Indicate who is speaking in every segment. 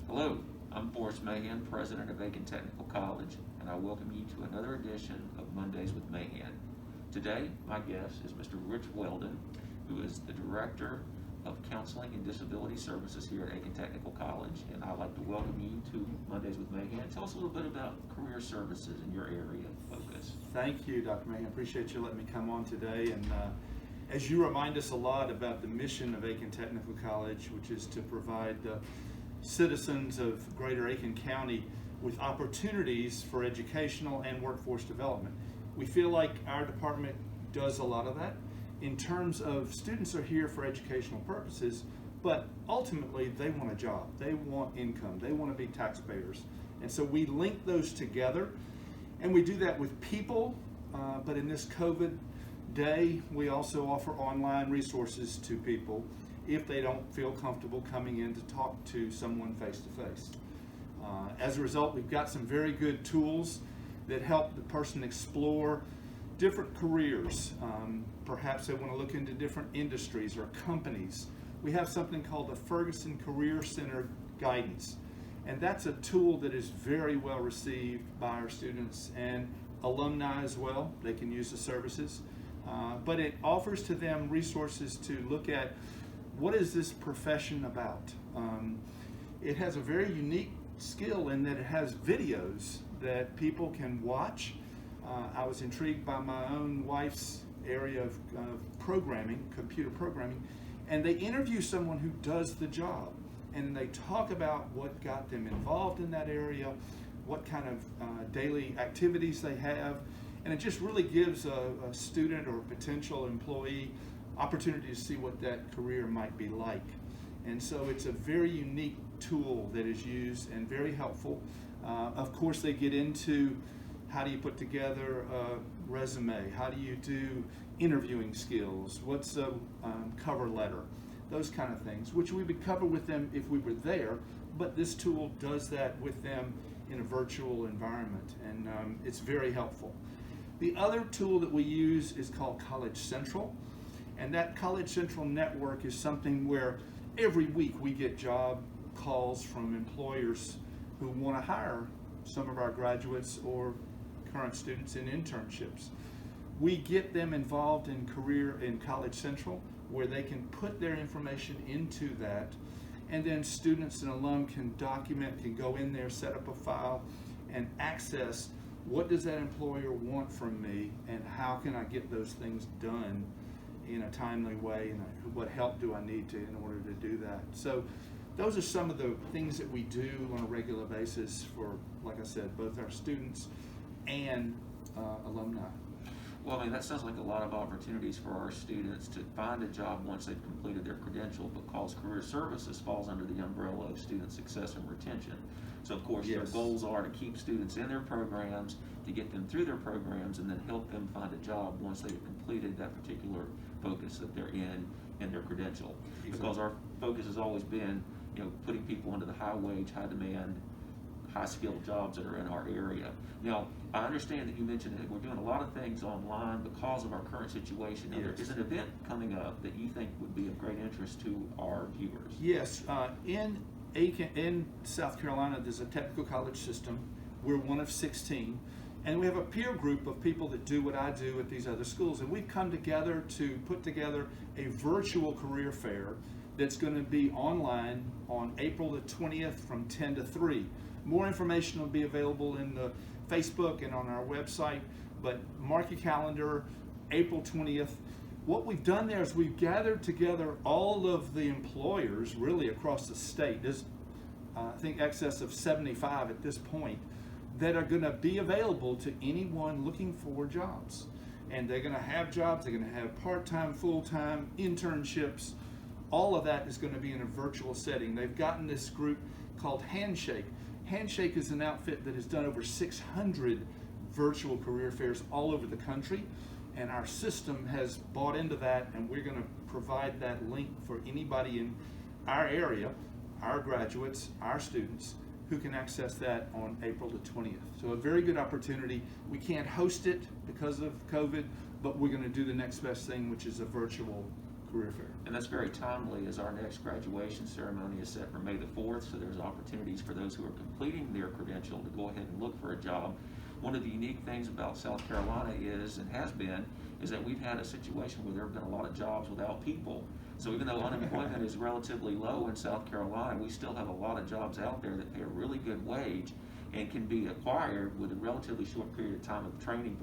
Speaker 1: Hello, I'm Mahan, President of Aiken Technical College, and I welcome you to another edition of Mondays with Mahan. Today, my guest is Mr. Rich Weldon, who is the Director of Counseling and Disability Services here at Aiken Technical College, and I'd like to welcome you to Mondays with Mahan. Tell us a little bit about career services in your area of focus.
Speaker 2: Thank you, Dr. Mahan. I appreciate you letting me come on today. And as you remind us a lot about the mission of Aiken Technical College, which is to provide citizens of Greater Aiken County with opportunities for educational and workforce development. We feel like our department does a lot of that in terms of students are here for educational purposes, but ultimately they want a job, they want income, they want to be taxpayers. And so we link those together, and we do that with people, but in this COVID day, we also offer online resources to people if they don't feel comfortable coming in to talk to someone face-to-face. As a result, we've got some very good tools that help the person explore different careers. Perhaps they want to look into different industries or companies. We have something called the Ferguson Career Center Guidance, and that's a tool that is very well received by our students and alumni as well. They can use the services, but it offers to them resources to look at what is this profession about. It has a very unique skill in that it has videos that people can watch. I was intrigued by my own wife's area of programming, computer programming, and they interview someone who does the job, and they talk about what got them involved in that area, what kind of daily activities they have, and it just really gives a student or potential employee opportunity to see what that career might be like. And so it's a very unique tool that is used and very helpful. Of course, they get into how do you put together a resume, how do you do interviewing skills, what's a cover letter, those kind of things, which we would cover with them if we were there, but this tool does that with them in a virtual environment, and it's very helpful. The other tool that we use is called College Central. And that College Central network is something where every week we get job calls from employers who want to hire some of our graduates or current students in internships. We get them involved in College Central, where they can put their information into that, and then students and alum can document, can go in there, set up a file, and access what does that employer want from me, and how can I get those things done in a timely way, and what help do I need to in order to do that. So those are some of the things that we do on a regular basis for, like I said, both our students and alumni.
Speaker 1: Well, I mean, that sounds like a lot of opportunities for our students to find a job once they've completed their credential, because career services falls under the umbrella of student success and retention. So of course, Their goals are to keep students in their programs, to get them through their programs, and then help them find a job once they've completed that particular focus that they're in their credential. Exactly. Because our focus has always been, putting people into the high wage, high demand, high skilled jobs that are in our area. Now, I understand that you mentioned that we're doing a lot of things online because of our current situation. Now, There is an event coming up that you think would be of great interest to our viewers.
Speaker 2: Yes, in Aiken, in South Carolina, there's a technical college system. We're one of 16, and we have a peer group of people that do what I do at these other schools, and we've come together to put together a virtual career fair that's going to be online on April the 20th from 10 to 3. More information will be available in the Facebook and on our website, but mark your calendar, April 20th. What we've done there is we've gathered together all of the employers really across the state. There's, I think, excess of 75 at this point that are going to be available to anyone looking for jobs. And they're going to have jobs, they're going to have part-time, full-time, internships. All of that is going to be in a virtual setting. They've gotten this group called Handshake. Handshake is an outfit that has done over 600 virtual career fairs all over the country, and our system has bought into that, and we're going to provide that link for anybody in our area, our graduates, our students, who can access that on April the 20th. So a very good opportunity. We can't host it because of COVID, but we're going to do the next best thing, which is a virtual career fair.
Speaker 1: And that's very timely, as our next graduation ceremony is set for May the 4th, so there's opportunities for those who are completing their credential to go ahead and look for a job. One of the unique things about South Carolina is, and has been, is that we've had a situation where there have been a lot of jobs without people. So even though unemployment is relatively low in South Carolina, we still have a lot of jobs out there that pay a really good wage and can be acquired with a relatively short period of time of training,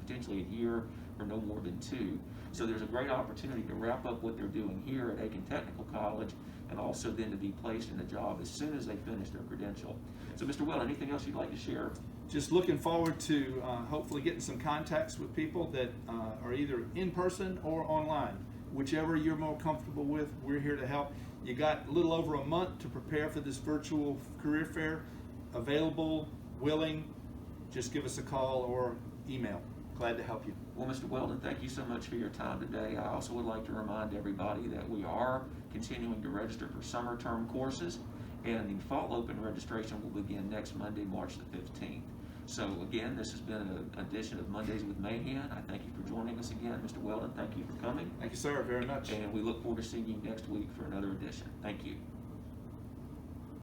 Speaker 1: potentially a year or no more than 2. So there's a great opportunity to wrap up what they're doing here at Aiken Technical College and also then to be placed in a job as soon as they finish their credential. So Mr. Weldon, anything else you'd like to share?
Speaker 2: Just looking forward to hopefully getting some contacts with people that are either in person or online. Whichever you're more comfortable with, we're here to help. You got a little over a month to prepare for this virtual career fair. Available, willing, just give us a call or email. Glad to help you.
Speaker 1: Well, Mr. Weldon, thank you so much for your time today. I also would like to remind everybody that we are continuing to register for summer term courses, and the fall open registration will begin next Monday, March the 15th. So again, this has been an edition of Mondays with Mahan. I thank you for joining us again. Mr. Weldon, thank you for coming.
Speaker 2: Thank you, sir, very much.
Speaker 1: And we look forward to seeing you next week for another edition. Thank you.